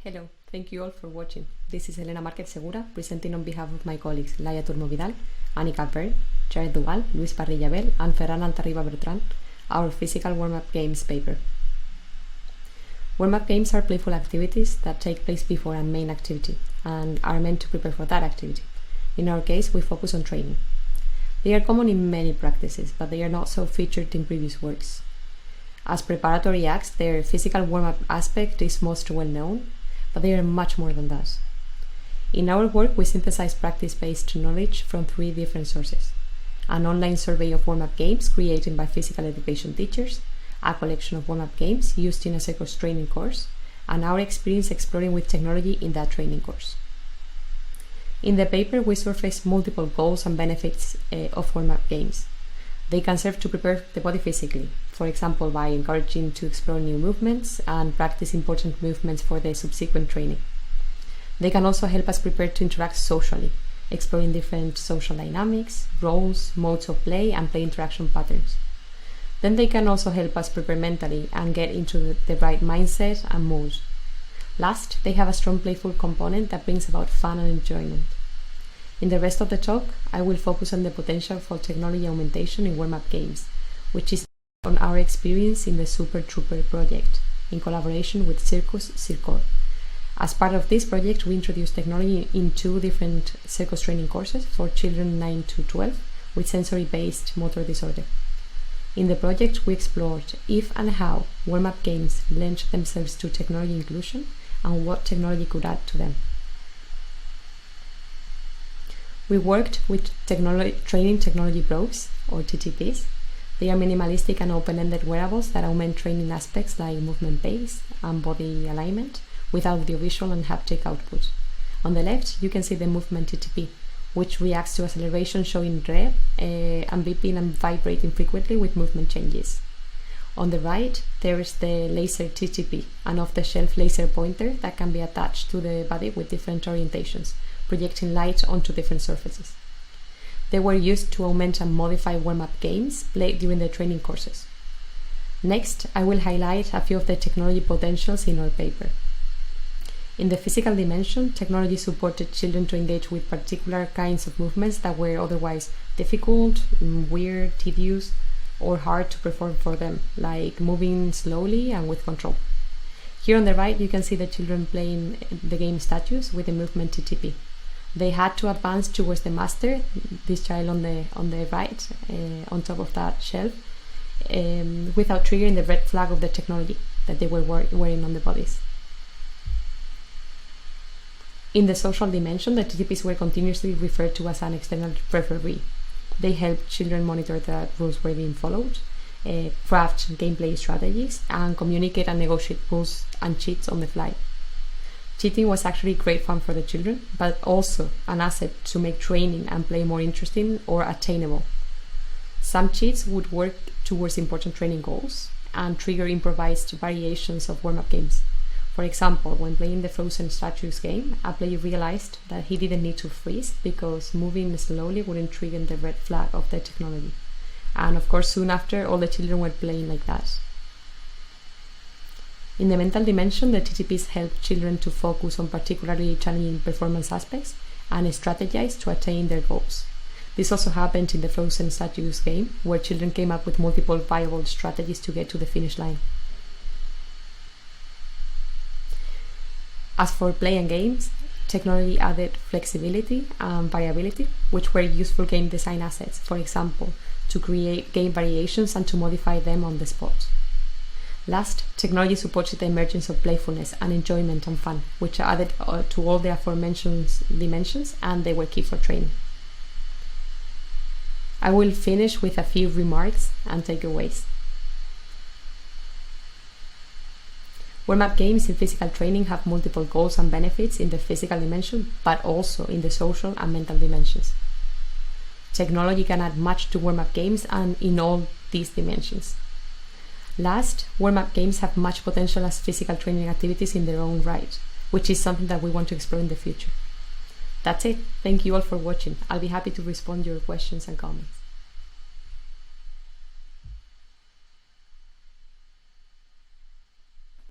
Hello, thank you all for watching. This is Elena Márquez Segura, presenting on behalf of my colleagues Laia Turmo Vidal, Annika Waern, Duval, Parrilla and Ferran Altarriba Bertran, our physical warm-up games paper. Warm-up games are playful activities that take place before a main activity and are meant to prepare for that activity. In our case, we focus on training. They are common in many practices, but they are not so featured in previous works. As preparatory acts, their physical warm-up aspect is most well known, but they are much more than that. In our work, we synthesize practice-based knowledge from 3 different sources: an online survey of warm-up games created by physical education teachers, a collection of warm-up games used in a Circus training course, and our experience exploring with technology in that training course. In the paper, we surface multiple goals and benefits of warm-up games. They can serve to prepare the body physically, for example by encouraging to explore new movements and practice important movements for the subsequent training. They can also help us prepare to interact socially, exploring different social dynamics, roles, modes of play and play interaction patterns. Then they can also help us prepare mentally and get into the right mindset and mood. Last, they have a strong playful component that brings about fun and enjoyment. In the rest of the talk, I will focus on the potential for technology augmentation in warm-up games, which is on our experience in the Super Trooper project, in collaboration with Circus, As part of this project, we introduced technology in 2 different Circus training courses for children 9 to 12 with sensory-based motor disorder. In the project, we explored if and how warm-up games lend themselves to technology inclusion and what technology could add to them. We worked with training technology probes, or TTPs. They are minimalistic and open-ended wearables that augment training aspects like movement pace and body alignment with audiovisual and haptic output. On the left, you can see the movement TTP, which reacts to acceleration showing red and beeping and vibrating frequently with movement changes. On the right, there is the laser TTP, an off-the-shelf laser pointer that can be attached to the body with different orientations, projecting light onto different surfaces. They were used to augment and modify warm-up games played during the training courses. Next, I will highlight a few of the technology potentials in our paper. In the physical dimension, technology supported children to engage with particular kinds of movements that were otherwise difficult, weird, tedious, or hard to perform for them, like moving slowly and with control. Here on the right, you can see the children playing the game Statues with the movement TTP. They had to advance towards the master, this child on the right, on top of that shelf, without triggering the red flag of the technology that they were wearing on the bodies. In the social dimension, the TTPs were continuously referred to as an external referee. They helped children monitor that rules were being followed, craft gameplay strategies, and communicate and negotiate rules and cheats on the fly. Cheating was actually great fun for the children, but also an asset to make training and play more interesting or attainable. Some cheats would work towards important training goals and trigger improvised variations of warm-up games. For example, when playing the Frozen Statues game, a player realized that he didn't need to freeze because moving slowly wouldn't trigger the red flag of the technology. And of course, soon after, all the children were playing like that. In the mental dimension, the TTPs help children to focus on particularly challenging performance aspects and strategize to attain their goals. This also happened in the Frozen Statues game, where children came up with multiple viable strategies to get to the finish line. As for play and games, technology added flexibility and variability, which were useful game design assets, for example, to create game variations and to modify them on the spot. Last, technology supported the emergence of playfulness and enjoyment and fun, which added to all the aforementioned dimensions, and they were key for training. I will finish with a few remarks and takeaways. Warm-up games in physical training have multiple goals and benefits in the physical dimension, but also in the social and mental dimensions. Technology can add much to warm-up games and in all these dimensions. Last, warm-up games have much potential as physical training activities in their own right, which is something that we want to explore in the future. That's it. Thank you all for watching. I'll be happy to respond to your questions and comments.